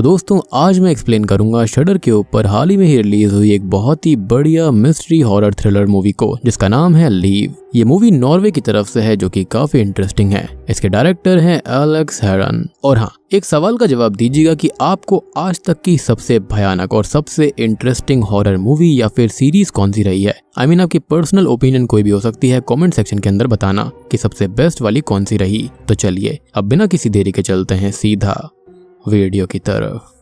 तो दोस्तों आज मैं एक्सप्लेन करूंगा शडर के ऊपर हाल ही में ही रिलीज हुई एक बहुत ही बढ़िया मिस्ट्री हॉरर थ्रिलर मूवी को, जिसका नाम है लीव। ये मूवी नॉर्वे की तरफ से है जो कि काफी इंटरेस्टिंग है। इसके डायरेक्टर हैं एलेक्स हेरन। और हाँ, एक सवाल का जवाब दीजिएगा कि आपको आज तक की सबसे भयानक और सबसे इंटरेस्टिंग हॉरर मूवी या फिर सीरीज कौन सी रही है। आई मीन आपकी पर्सनल ओपिनियन कोई भी हो सकती है, कमेंट सेक्शन के अंदर बताना कि सबसे बेस्ट वाली कौन सी रही। तो चलिए अब बिना किसी देरी के चलते हैं सीधा वीडियो की तरफ।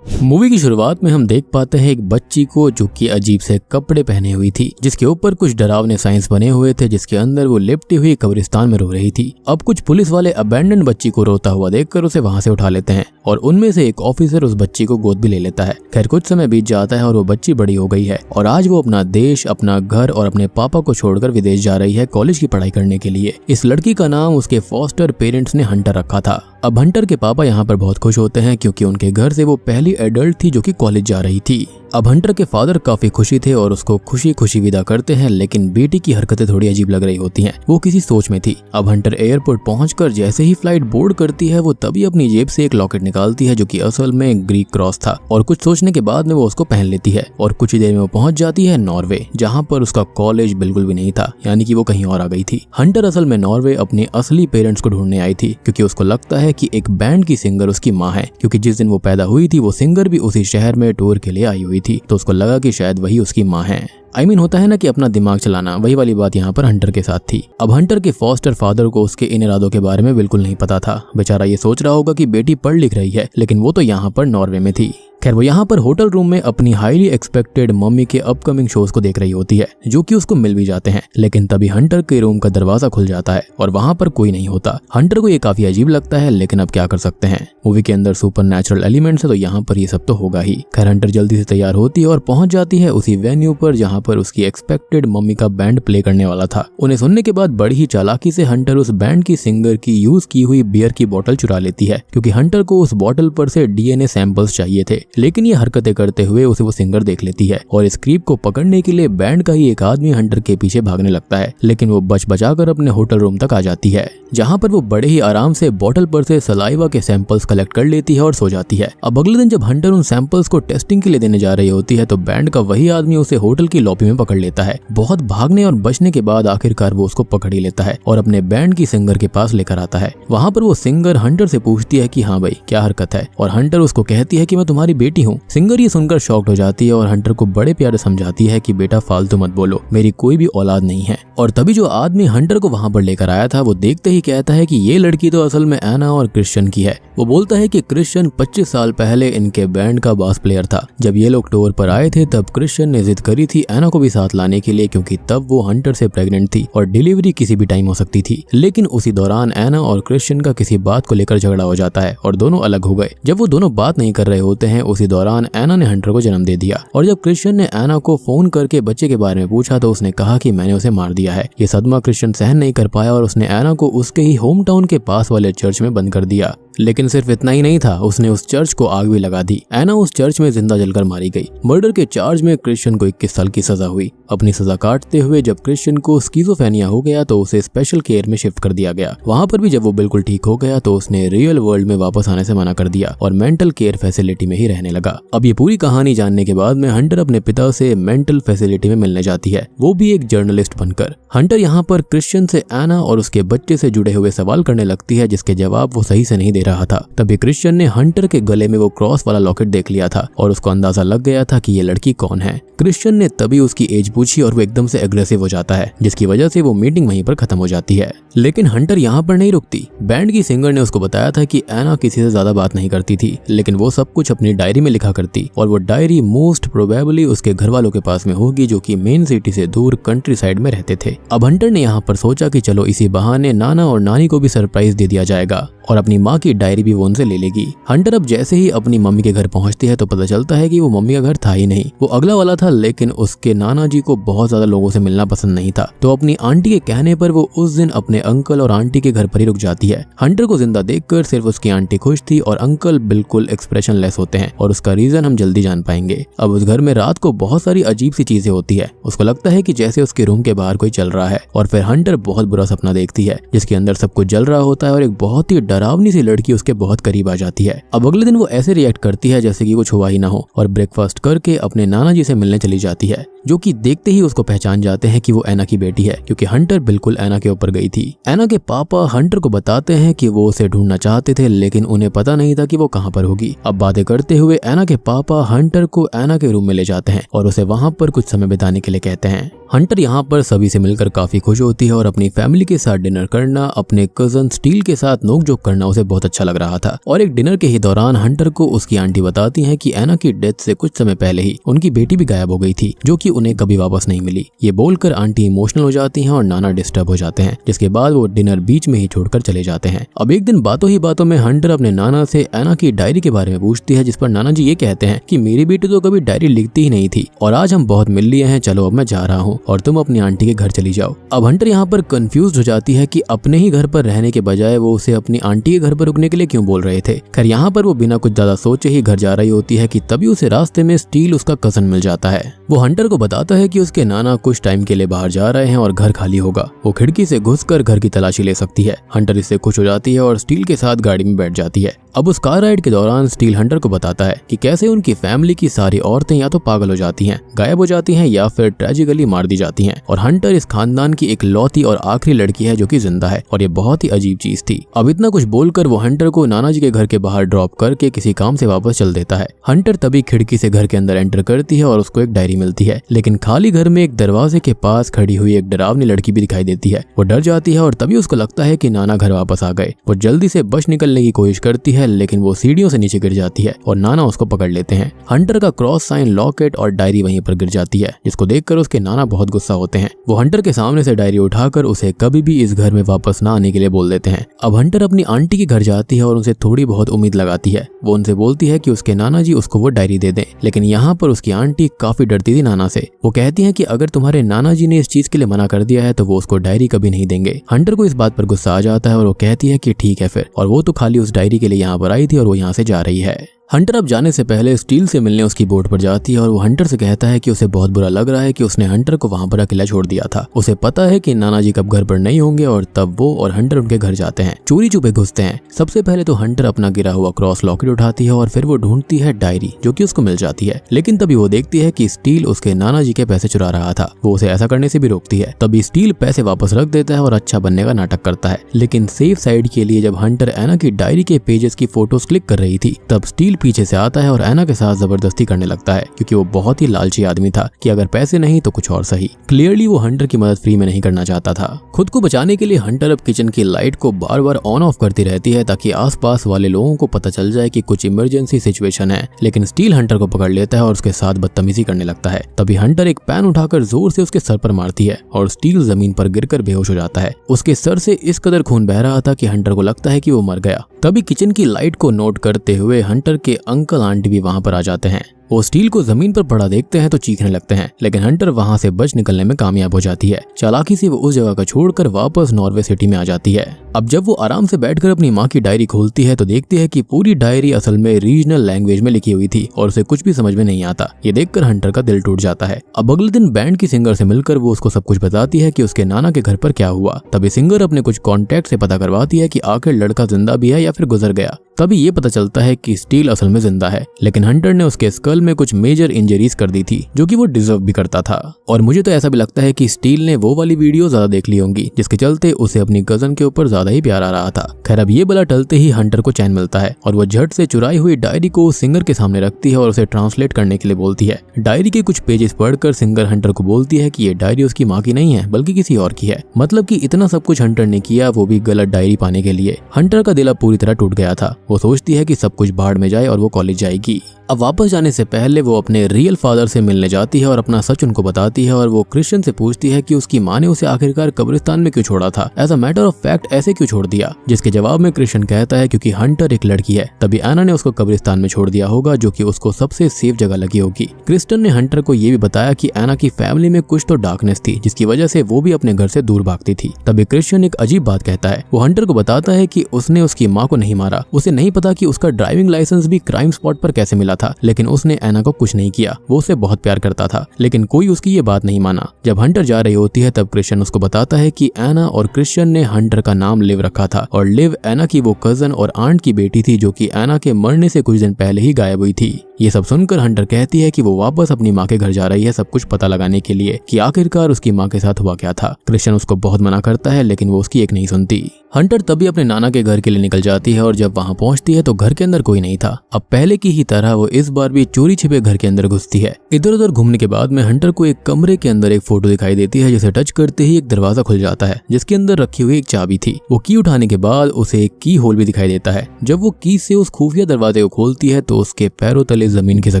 मूवी की शुरुआत में हम देख पाते हैं एक बच्ची को जो कि अजीब से कपड़े पहने हुई थी, जिसके ऊपर कुछ डरावने साइंस बने हुए थे, जिसके अंदर वो लिपटी हुई कब्रिस्तान में रो रही थी। अब कुछ पुलिस वाले अबैंडन बच्ची को रोता हुआ देखकर उसे वहां से उठा लेते हैं और उनमें से एक ऑफिसर उस बच्ची को गोद भी ले लेता है। खैर कुछ समय बीत जाता है और वो बच्ची बड़ी हो गई है और आज वो अपना देश, अपना घर और अपने पापा को छोड़कर विदेश जा रही है कॉलेज की पढ़ाई करने के लिए। इस लड़की का नाम उसके फॉस्टर पेरेंट्स ने हंटर रखा था। अब हंटर के पापा यहाँ पर बहुत खुश होते हैं क्योंकि उनके घर से वो पहली एडल्ट थी जो कि कॉलेज जा रही थी। अब हंटर के फादर काफी खुशी थे और उसको खुशी खुशी विदा करते हैं, लेकिन बेटी की हरकतें थोड़ी अजीब लग रही होती हैं। वो किसी सोच में थी। अब हंटर एयरपोर्ट पहुंचकर जैसे ही फ्लाइट बोर्ड करती है, वो तभी अपनी जेब से एक लॉकेट निकालती है जो कि असल में ग्रीक क्रॉस था और कुछ सोचने के बाद में वो उसको पहन लेती है और कुछ ही देर में वो पहुंच जाती है नॉर्वे, जहाँ पर उसका कॉलेज बिल्कुल भी नहीं था, यानी कि वो कहीं और आ गई थी। हंटर असल में नॉर्वे अपने असली पेरेंट्स को ढूंढने आई थी क्योंकि उसको लगता है कि एक बैंड की सिंगर उसकी माँ है, क्योंकि जिस दिन वो पैदा हुई थी वो सिंगर भी उसी शहर में टूर के लिए आई हुई थी, तो उसको लगा कि शायद वही उसकी माँ है। आई मीन होता है ना कि अपना दिमाग चलाना, वही वाली बात यहाँ पर हंटर के साथ थी। अब हंटर के फॉस्टर फादर को उसके इन इरादों के बारे में बिल्कुल नहीं पता था। बेचारा ये सोच रहा होगा कि बेटी पढ़ लिख रही है, लेकिन वो तो यहाँ पर नॉर्वे में थी। खैर वो यहाँ पर होटल रूम में अपनी हाईली एक्सपेक्टेड मम्मी के अपकमिंग शोज को देख रही होती है जो कि उसको मिल भी जाते हैं, लेकिन तभी हंटर के रूम का दरवाजा खुल जाता है और वहाँ पर कोई नहीं होता। हंटर को ये काफी अजीब लगता है, लेकिन अब क्या कर सकते हैं, मूवी के अंदर सुपर नेचुरल एलिमेंट्स है तो यहाँ पर ये सब तो होगा ही। खैर हंटर जल्दी से तैयार होती है और पहुंच जाती है उसी वेन्यू पर जहाँ पर उसकी एक्सपेक्टेड मम्मी का बैंड प्ले करने वाला था। उन्हें सुनने के बाद बड़ी ही चालाकी से हंटर उस बैंड की सिंगर की यूज की हुई बियर की बोतल चुरा लेती है, क्योंकि हंटर को उस बोतल पर से डीएनए सैंपल्स चाहिए थे। लेकिन ये हरकतें करते हुए उसे वो सिंगर देख लेती है और इस क्रीप को पकड़ने के लिए बैंड का ही एक आदमी हंटर के पीछे भागने लगता है, लेकिन वो बच बचाकर अपने होटल रूम तक आ जाती है, जहाँ पर वो बड़े ही आराम से बोतल पर से सलाइवा के सैंपल्स कलेक्ट कर लेती है और सो जाती है। अब अगले दिन जब हंटर उन सैंपल्स को टेस्टिंग के लिए देने जा रही होती है तो बैंड का वही आदमी उसे होटल की लॉबी में पकड़ लेता है। बहुत भागने और बचने के बाद आखिरकार वो उसको पकड़ ही लेता है और अपने बैंड की सिंगर के पास लेकर आता है। वहाँ पर वो सिंगर हंटर से पूछती है कि हाँ भाई क्या हरकत है, और हंटर उसको कहती है कि मैं तुम्हारी बेटी हूँ। सिंगर ये सुनकर शॉक्ड हो जाती है और हंटर को बड़े प्यारे समझाती है कि बेटा फालतू मत बोलो, मेरी कोई भी औलाद नहीं है। और तभी जो आदमी हंटर को वहाँ पर लेकर आया था वो देखते ही कहता है कि ये लड़की तो असल में एना और क्रिश्चियन की है। वो बोलता है कि क्रिश्चियन 25 साल पहले इनके बैंड का बास प्लेयर था। जब ये लोग टूर पर आए थे तब क्रिश्चियन ने जिद करी थी एना को भी साथ लाने के लिए, क्योंकि तब वो हंटर से प्रेग्नेंट थी और डिलीवरी किसी भी टाइम हो सकती थी। लेकिन उसी दौरान एना और क्रिश्चियन का किसी बात को लेकर झगड़ा हो जाता है और दोनों अलग हो गए। जब वो दोनों बात नहीं कर रहे होते हैं उसी दौरान एना ने हंटर को जन्म दे दिया, और जब क्रिश्चियन ने एना को फोन करके बच्चे के बारे में पूछा तो उसने कहा कि मैंने उसे मार दिया है। ये सदमा क्रिश्चियन सहन नहीं कर पाया और उसने एना को उसके ही होम टाउन के पास वाले चर्च में बंद कर दिया। लेकिन सिर्फ इतना ही नहीं था, उसने उस चर्च को आग भी लगा दी। एना उस चर्च में जिंदा जलकर मारी गई। मर्डर के चार्ज में क्रिश्चियन को 21 साल की सजा हुई। अपनी सजा काटते हुए जब क्रिश्चियन को स्किज़ोफ्रेनिया हो गया तो उसे स्पेशल केयर में शिफ्ट कर दिया गया। वहाँ पर भी जब वो बिल्कुल ठीक हो गया तो उसने रियल वर्ल्ड में वापस आने से मना कर दिया और मेंटल केयर फैसिलिटी में ही रहने लगा। अब ये पूरी कहानी जानने के बाद में हंटर अपने पिता से मेंटल फैसिलिटी में मिलने जाती है, वो भी एक जर्नलिस्ट बनकर। हंटर यहाँ पर क्रिश्चियन से एना और उसके बच्चे से जुड़े हुए सवाल करने लगती है, जिसके जवाब वो सही से नहीं दे रहा था। तभी क्रिश्चियन ने हंटर के गले में वो क्रॉस वाला लॉकेट देख लिया था और उसको अंदाजा लग गया था कि ये लड़की कौन है। क्रिश्चियन ने तभी उसकी एज पूछी और वो एकदम से एग्रेसिव हो जाता है, जिसकी वजह से वो मीटिंग वहीं पर खत्म हो जाती है। लेकिन हंटर यहाँ पर नहीं रुकती। बैंड की सिंगर ने उसको बताया था कि एना किसी से ज्यादा बात नहीं करती थी, लेकिन वो सब कुछ अपनी डायरी में लिखा करती और वो डायरी मोस्ट प्रोबेबली उसके घर वालों के पास में होगी जो कि मेन सिटी से दूर कंट्री साइड में रहते थे। अब हंटर ने यहाँ पर सोचा कि चलो इसी बहाने नाना और नानी को भी सरप्राइज दे दिया जाएगा और अपनी माँ की डायरी भी वो उनसे ले लेगी। हंटर अब जैसे ही अपनी मम्मी के घर पहुंचती है तो पता चलता है कि वो मम्मी का घर था ही नहीं, वो अगला वाला था। लेकिन उसके नाना जी को बहुत ज्यादा लोगों से मिलना पसंद नहीं था, तो अपनी आंटी के कहने पर वो उस दिन अपने अंकल और आंटी के घर पर ही रुक जाती है। हंटर को जिंदा देखकर सिर्फ उसकी आंटी खुश थी और अंकल बिल्कुल एक्सप्रेशन लेस होते हैं, और उसका रीजन हम जल्दी जान पाएंगे। अब उस घर में रात को बहुत सारी अजीब सी चीजें होती है। उसको लगता है कि जैसे उसके रूम के बाहर कोई चल रहा है, और फिर हंटर बहुत बुरा सपना देखती है जिसके अंदर सब कुछ जल रहा होता है और एक बहुत ही डरावनी सी लड़की उसके बहुत करीब आ जाती है। अब अगले दिन वो ऐसे रिएक्ट करती है जैसे कि कुछ हुआ ही ना हो और ब्रेकफास्ट करके अपने नाना जी से मिलने चली जाती है, जो कि देखते ही उसको पहचान जाते हैं कि वो एना की बेटी है, क्योंकि हंटर बिल्कुल एना के ऊपर गई थी। एना के पापा हंटर को बताते हैं कि वो उसे ढूंढना चाहते थे, लेकिन उन्हें पता नहीं था कि वो कहाँ पर होगी। अब बातें करते हुए एना के पापा हंटर को एना के रूम में ले जाते हैं और उसे वहाँ पर कुछ समय बिताने के लिए कहते हैं। हंटर यहाँ पर सभी से मिलकर काफी खुश होती है और अपनी फैमिली के साथ डिनर करना, अपने कजन स्टील के साथ नोकझोंक करना उसे बहुत अच्छा लग रहा था। और एक डिनर के ही दौरान हंटर को उसकी आंटी बताती हैं कि एना की डेथ से कुछ समय पहले ही उनकी बेटी भी गायब हो गई थी, जो कि उन्हें कभी वापस नहीं मिली। ये बोलकर आंटी इमोशनल हो जाती हैं और नाना डिस्टर्ब हो जाते हैं, जिसके बाद वो डिनर बीच में ही छोड़कर चले जाते हैं। अब एक दिन बातों ही बातों में हंटर अपने नाना से एना की डायरी के बारे में पूछती है, जिस पर नाना जी ये कहते हैं कि मेरी बेटी तो कभी डायरी लिखती ही नहीं थी और आज हम बहुत मिल लिए हैं, चलो अब मैं जा रहा हूँ और तुम अपनी आंटी के घर चली जाओ। अब हंटर यहाँ पर कंफ्यूज हो जाती है कि अपने ही घर पर रहने के बजाय वो उसे अपनी आंटी के घर पर रुकने के लिए क्यों बोल रहे थे। खैर यहाँ पर वो बिना कुछ ज्यादा सोचे ही घर जा रही होती है कि तभी उसे रास्ते में स्टील उसका कजन मिल जाता है। वो हंटर को बताता है कि उसके नाना कुछ टाइम के लिए बाहर जा रहे हैं और घर खाली होगा, वो खिड़की से घुसकर घर की तलाशी ले सकती है। हंटर इससे खुश हो जाती है और स्टील के साथ गाड़ी में बैठ जाती है। अब उस कार राइड के दौरान स्टील हंटर को बताता है कि कैसे उनकी फैमिली की सारी औरतें या तो पागल हो जाती हैं, गायब हो जाती हैं या फिर ट्रेजिकली मार दी जाती हैं, और हंटर इस खानदान की एक लौती और आखिरी लड़की है जो कि जिंदा है, और ये बहुत ही अजीब चीज थी। अब इतना कुछ बोलकर वो हंटर को नाना जी के घर के बाहर ड्रॉप करके किसी काम से वापस चल देता है। हंटर तभी खिड़की से घर के अंदर एंटर करती है और उसको एक डायरी मिलती है, लेकिन खाली घर में एक दरवाजे के पास खड़ी हुई एक डरावनी लड़की भी दिखाई देती है। वो डर जाती है और तभी उसको लगता है कि नाना घर वापस आ गए। वो जल्दी से बच निकलने की कोशिश करती है, लेकिन वो सीढ़ियों से नीचे गिर जाती है और नाना उसको पकड़ लेते हैं। हंटर का क्रॉस साइन, लॉकेट और डायरी वहीं पर गिर जाती है, जिसको देखकर उसके नाना बहुत गुस्सा होते हैं। वो हंटर के सामने से डायरी उठाकर उसे कभी भी इस घर में वापस ना आने के लिए बोल देते हैं। अब हंटर अपनी आंटी के घर जाती है और उनसे थोड़ी बहुत उम्मीद लगाती है। वो उनसे बोलती है कि उसके नाना जी उसको वो डायरी दे दें, लेकिन यहाँ पर उसकी आंटी काफी डरती थी नाना से। वो कहती है कि अगर तुम्हारे नाना जी ने इस चीज के लिए मना कर दिया है तो वो उसको डायरी कभी नहीं देंगे। हंटर को इस बात पर गुस्सा आ जाता है और वो कहती है कि ठीक है फिर, और वो तो खाली उस डायरी के लिए यहाँ पर आई थी और वो यहाँ से जा रही है। हंटर अब जाने से पहले स्टील से मिलने उसकी बोट पर जाती है और वो हंटर से कहता है कि उसे बहुत बुरा लग रहा है कि उसने हंटर को वहां पर अकेला छोड़ दिया था। उसे पता है कि नाना जी कब घर पर नहीं होंगे और तब वो और हंटर उनके घर जाते हैं, चोरी छुपे घुसते हैं। सबसे पहले तो हंटर अपना गिरा हुआ क्रॉस लॉकेट उठाती है और फिर वो ढूंढती है डायरी, जो कि उसको मिल जाती है। लेकिन तभी वो देखती है कि स्टील उसके नाना जी के पैसे चुरा रहा था। वो उसे ऐसा करने से भी रोकती है। तभी स्टील पैसे वापस रख देता है और अच्छा बनने का नाटक करता है। लेकिन सेफ साइड के लिए जब हंटर एना की डायरी के पेजेस की फोटोज क्लिक कर रही थी, तब स्टील पीछे से आता है और एना के साथ जबरदस्ती करने लगता है, क्योंकि वो बहुत ही लालची आदमी था कि अगर पैसे नहीं तो कुछ और सही। क्लियरली वो हंटर की मदद फ्री में नहीं करना चाहता था। खुद को बचाने के लिए हंटर अब किचन की लाइट को बार बार ऑन ऑफ करती रहती है ताकि आसपास वाले लोगों को पता चल जाए कि कुछ इमरजेंसी सिचुएशन है। लेकिन स्टील हंटर को पकड़ लेता है और उसके साथ बदतमीजी करने लगता है। तभी हंटर एक पैन उठाकर जोर से उसके सर पर मारती है और स्टील जमीन पर गिरकर बेहोश हो जाता है। उसके सर से इस कदर खून बह रहा था कि हंटर को लगता है कि वो मर गया। तभी किचन की लाइट को नोट करते हुए हंटर के अंकल आंटी भी वहां पर आ जाते हैं। वो स्टील को जमीन पर पड़ा देखते हैं तो चीखने लगते हैं, लेकिन हंटर वहां से बच निकलने में कामयाब हो जाती है। चालाकी से वो उस जगह को छोड़कर वापस नॉर्वे सिटी में आ जाती है। अब जब वो आराम से बैठकर अपनी माँ की डायरी खोलती है तो देखती है कि पूरी डायरी असल में रीजनल लैंग्वेज में लिखी हुई थी और उसे कुछ भी समझ में नहीं आता। ये देखकर हंटर का दिल टूट जाता है। अब अगले दिन बैंड की सिंगर से मिलकर वो उसको सब कुछ बताती है कि उसके नाना के घर पर क्या हुआ। तभी सिंगर अपने कुछ कॉन्टैक्ट से पता करवाती है कि आखिर लड़का जिंदा भी है या फिर गुजर गया। तभी ये पता चलता है कि स्टील असल में जिंदा है, लेकिन हंटर ने उसके स्कल में कुछ मेजर इंजरीज कर दी थी, जो कि वो डिजर्व भी करता था। और मुझे तो ऐसा भी लगता है कि स्टील ने वो वाली वीडियो ज्यादा देख ली होंगी, जिसके चलते उसे अपनी कजन के ऊपर ज्यादा ही प्यार आ रहा था। खैर अब ये बला टलते ही हंटर को चैन मिलता है और वो झट से चुराई हुई डायरी को सिंगर के सामने रखती है और उसे ट्रांसलेट करने के लिए बोलती है। डायरी के कुछ पेजेस पढ़कर सिंगर हंटर को बोलती है कि ये डायरी उसकी माँ की नहीं है बल्कि किसी और की है। मतलब कि इतना सब कुछ हंटर ने किया, वो भी गलत डायरी पाने के लिए। हंटर का दिल अब पूरी तरह टूट गया था। वो सोचती है कि सब कुछ बाहर में जाए और वो कॉलेज जाएगी। अब वापस जाने से पहले वो अपने रियल फादर से मिलने जाती है और अपना सच उनको बताती है और वो क्रिश्चियन से पूछती है कि उसकी माँ ने उसे आखिरकार कब्रिस्तान में क्यों छोड़ा था, as a matter of fact ऐसे क्यों छोड़ दिया। जिसके जवाब में क्रिश्चियन कहता है क्योंकि हंटर एक लड़की है, तभी एना ने उसको कब्रिस्तान में छोड़ दिया होगा, जो कि उसको सबसे सेफ जगह लगी होगी। क्रिश्चियन ने हंटर को ये भी बताया कि एना की फैमिली में कुछ तो डार्कनेस थी, जिसकी वजह से वो भी अपने घर से दूर भागती थी। तभी क्रिश्चियन एक अजीब बात कहता है। वो हंटर को बताता है कि उसने उसकी माँ को नहीं मारा, उसे नहीं पता कि उसका ड्राइविंग लाइसेंस भी क्राइम स्पॉट पर कैसे मिला था, लेकिन उसने एना को कुछ नहीं किया। वो उसे बहुत प्यार करता था, लेकिन कोई उसकी ये बात नहीं माना। जब हंटर जा रही होती है तब क्रिश्चियन उसको बताता है कि एना और क्रिश्चियन ने हंटर का नाम लिव रखा था और लिव एना की वो कजन और आंट की बेटी थी जो कि एना के मरने से कुछ दिन पहले ही गायब हुई थी। ये सब सुनकर हंटर कहती है कि वो वापस अपनी माँ के घर जा रही है सब कुछ पता लगाने के लिए कि आखिरकार उसकी माँ के साथ हुआ क्या था। क्रिश्चियन उसको बहुत मना करता है, लेकिन वो उसकी एक नहीं सुनती। हंटर तभी अपने नाना के घर के लिए निकल जाती है और जब वहाँ पहुँचती है तो घर के अंदर कोई नहीं था। अब पहले की ही तरह वो इस बार भी चोरी छिपे घर के अंदर घुसती है। इधर उधर घूमने के बाद में हंटर को एक कमरे के अंदर एक फोटो दिखाई देती है, जिसे टच करते ही एक दरवाजा खुल जाता है जिसके अंदर रखी हुई एक चाबी थी। वो की उठाने के बाद उसे एक की होल भी दिखाई देता है। जब वो की से उस खुफिया दरवाजे को खोलती है तो उसके पैरों तले जमीन खिसक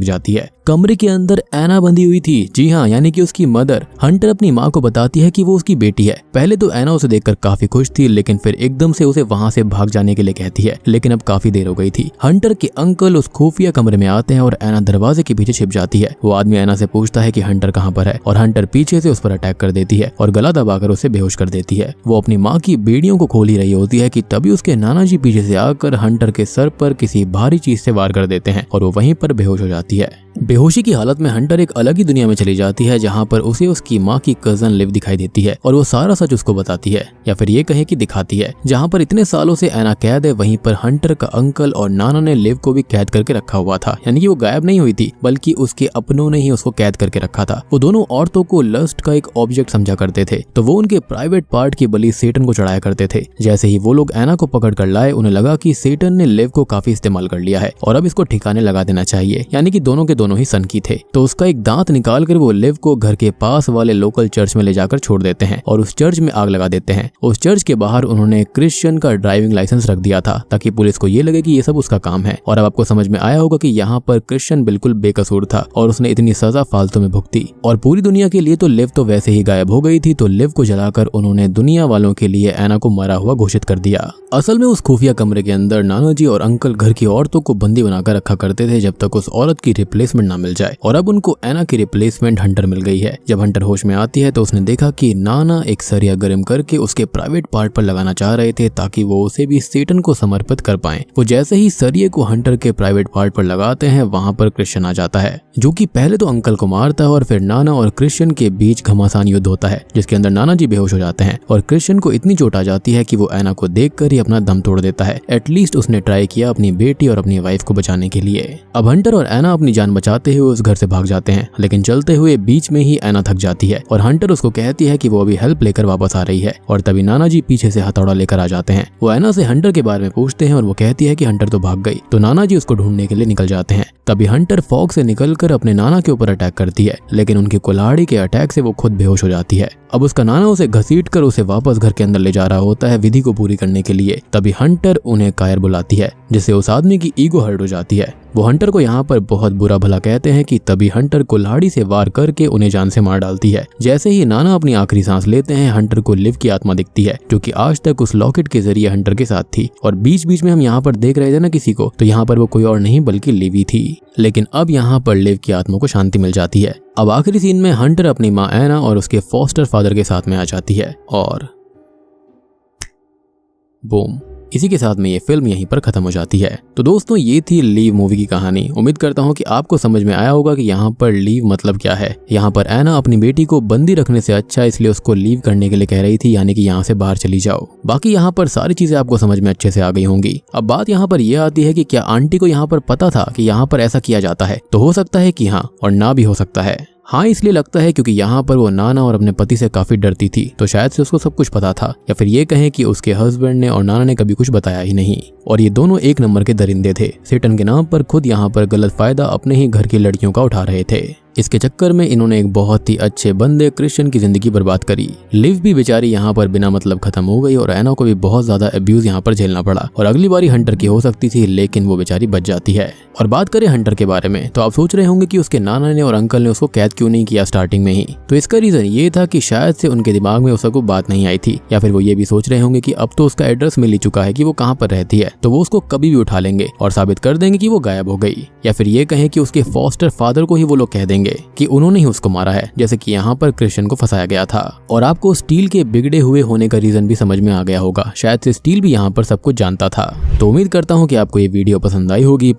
जाती है। कमरे के अंदर एना बंधी हुई थी, जी हाँ, यानी कि उसकी मदर। हंटर अपनी माँ को बताती है कि वो उसकी बेटी है। पहले तो एना उसे देखकर काफी खुश थी, लेकिन फिर एकदम से उसे वहाँ से भाग जाने के लिए कहती है, लेकिन अब काफी देर हो गई थी। हंटर के अंकल उस खुफिया कमरे में आते हैं और एना दरवाजे के पीछे छिप जाती है। वो आदमी एना से पूछता है कि हंटर कहाँ पर है और हंटर पीछे से उस पर अटैक कर देती है और गला दबाकर उसे बेहोश कर देती है। वो अपनी माँ की बेड़ियों को खोल ही रही होती है कि तभी उसके नाना जी पीछे से आकर हंटर के सर पर किसी भारी चीज से वार कर देते हैं और वो वहीं पर बेहोश हो जाती है। बेहोशी की हालत में हंटर एक अलग ही दुनिया में चली जाती है, जहाँ पर उसे उसकी माँ की कजन लिव दिखाई देती है और वो सारा सच उसको बताती है, या फिर ये कहे कि दिखाती है। जहाँ पर इतने सालों से एना कैद है, वहीं पर हंटर का अंकल और नाना ने लिव को भी कैद करके रखा हुआ था। यानी कि वो गायब नहीं हुई थी, बल्कि उसके अपनों ने ही उसको कैद करके रखा था। वो दोनों औरतों को लस्ट का एक ऑब्जेक्ट समझा करते थे, तो वो उनके प्राइवेट पार्ट की बलि सेटन को चढ़ाया करते थे। जैसे ही वो लोग एना को पकड़ कर लाए, उन्हें लगा कि सेटन ने लिव को काफी इस्तेमाल कर लिया है और अब इसको ठिकाने लगा देना चाहिए। यानी कि दोनों के दोनों ही सनकी थे। तो उसका एक दांत निकाल कर वो लिव को घर के पास वाले लोकल चर्च में ले जाकर छोड़ देते हैं और उस चर्च में आग लगा देते हैं। उस चर्च के बाहर उन्होंने क्रिश्चियन का ड्राइविंग लाइसेंस रख दिया था ताकि पुलिस को ये लगे कि ये सब उसका काम है। और अब आपको समझ में आया होगा कि यहाँ पर क्रिश्चियन बिल्कुल बेकसूर था और उसने इतनी सजा फालतू में भुगती। और पूरी दुनिया के लिए तो लिव तो वैसे ही गायब हो गई थी, तो लिव को जलाकर उन्होंने दुनिया वालों के लिए एना को मरा हुआ घोषित कर दिया। असल में उस खुफिया कमरे के अंदर नाना जी और अंकल घर की औरतों को बंदी बनाकर रखा करते थे जब तक उस औरत की रिप्लेसमेंट ना मिल जाए। और अब उनको एना की रिप्लेसमेंट हंटर मिल गई है। जब हंटर होश में आती है तो उसने देखा कि नाना एक सरिया गर्म करके उसके प्राइवेट पार्ट पर लगाना चाह रहे थे ताकि वो उसे भी सेटन को समर्पित कर पाएं। वो जैसे ही सरिये को हंटर के प्राइवेट पार्ट पर लगाते हैं, वहां पर क्रिश्चियन आ जाता है, जो कि पहले तो अंकल को मारता है और फिर नाना और क्रिश्चियन के बीच घमासान युद्ध होता है, जिसके अंदर नाना जी बेहोश हो जाते हैं और क्रिश्चियन को इतनी चोट आ जाती है कि वो एना को देखकर ही अपना दम तोड़ देता है। एटलीस्ट उसने ट्राई किया अपनी बेटी और अपनी वाइफ को बचाने के लिए। अब हंटर और एना अपनी जान बचाते हुए उस घर से भाग जाते हैं, लेकिन चलते हुए बीच में ही एना थक जाती है और हंटर उसको कहती है कि वो अभी हेल्प लेकर वापस आ रही है। और तभी नाना जी पीछे से हथौड़ा लेकर आ जाते हैं। वो एना से हंटर के बारे में पूछते हैं और वो कहती है कि हंटर तो भाग गई। तो नाना जी उसको ढूंढने के लिए निकल जाते हैं। तभी हंटर फॉग से निकलकर अपने नाना के ऊपर अटैक करती है, लेकिन उनकी कुल्हाड़ी के अटैक से वो खुद बेहोश हो जाती है। अब उसका नाना उसे घसीट कर उसे वापस घर के अंदर ले जा रहा होता है विधि को पूरी करने के लिए। तभी हंटर उन्हें कायर बुलाती है, जिससे उस आदमी की ईगो हर्ट हो जाती है। वो हंटर को यहाँ पर बहुत बुरा भला कहते हैं कि तभी हंटर कुल्हाड़ी से वार करके उन्हें जान से मार डालती है। जैसे ही नाना अपनी आखिरी सांस लेते हैं, हंटर को लिव की आत्मा दिखती है, जो कि आज तक उस लॉकेट के जरिए हंटर के साथ थी। और बीच बीच में हम यहाँ पर देख रहे थे ना किसी को, तो यहाँ पर वो कोई और नहीं बल्कि लिव ही थी। लेकिन अब यहाँ पर लिव की आत्मा को शांति मिल जाती है। अब आखिरी सीन में हंटर अपनी माँ एना और उसके फॉस्टर फादर के साथ में आ जाती है और बूम, इसी के साथ में ये फिल्म यहीं पर खत्म हो जाती है। तो दोस्तों, ये थी लीव मूवी की कहानी। उम्मीद करता हूँ कि आपको समझ में आया होगा कि यहाँ पर लीव मतलब क्या है। यहाँ पर एना अपनी बेटी को बंदी रखने से अच्छा इसलिए उसको लीव करने के लिए कह रही थी, यानी कि यहाँ से बाहर चली जाओ। बाकी यहाँ पर सारी चीजें आपको समझ में अच्छे से आ गई होंगी। अब बात यहाँ पर यह आती है कि क्या आंटी को यहाँ पर पता था कि यहाँ पर ऐसा किया जाता है? तो हो सकता है कि हाँ, और ना भी हो सकता है। हाँ, इसलिए लगता है क्योंकि यहाँ पर वो नाना और अपने पति से काफी डरती थी, तो शायद से उसको सब कुछ पता था, या फिर ये कहें कि उसके हस्बैंड ने और नाना ने कभी कुछ बताया ही नहीं। और ये दोनों एक नंबर के दरिंदे थे, सेटन के नाम पर खुद यहाँ पर गलत फायदा अपने ही घर की लड़कियों का उठा रहे थे। इसके चक्कर में इन्होंने एक बहुत ही अच्छे बंदे क्रिश्चियन की जिंदगी बर्बाद करी। लिव भी बेचारी यहाँ पर बिना मतलब खत्म हो गई और एना को भी बहुत ज्यादा अब्यूज यहाँ पर झेलना पड़ा। और अगली बारी हंटर की हो सकती थी, लेकिन वो बेचारी बच जाती है। और बात करें हंटर के बारे में, तो आप सोच रहे होंगे कि उसके नाना ने और अंकल ने उसको कैद क्यों नहीं किया स्टार्टिंग में ही। तो इसका रीजन ये था कि शायद से उनके दिमाग में उसको बात नहीं आई थी, या फिर वो ये भी सोच रहे होंगे कि अब तो उसका एड्रेस मिल ही चुका है कि वो कहाँ पर रहती है, तो वो उसको कभी भी उठा लेंगे और साबित कर देंगे कि वो गायब हो गई। या फिर ये कहें कि उसके फॉस्टर फादर को ही वो लोग कह देंगे कि उन्होंने उसको मारा है, जैसे कि यहाँ पर क्रिश्चियन को फंसाया गया था। और आपको स्टील के बिगड़े हुए होने का रीजन भी समझ में आ गया होगा, शायद से स्टील भी यहाँ पर सब कुछ जानता था। तो उम्मीद करता हूँ कि आपको ये वीडियो पसंद आई होगी।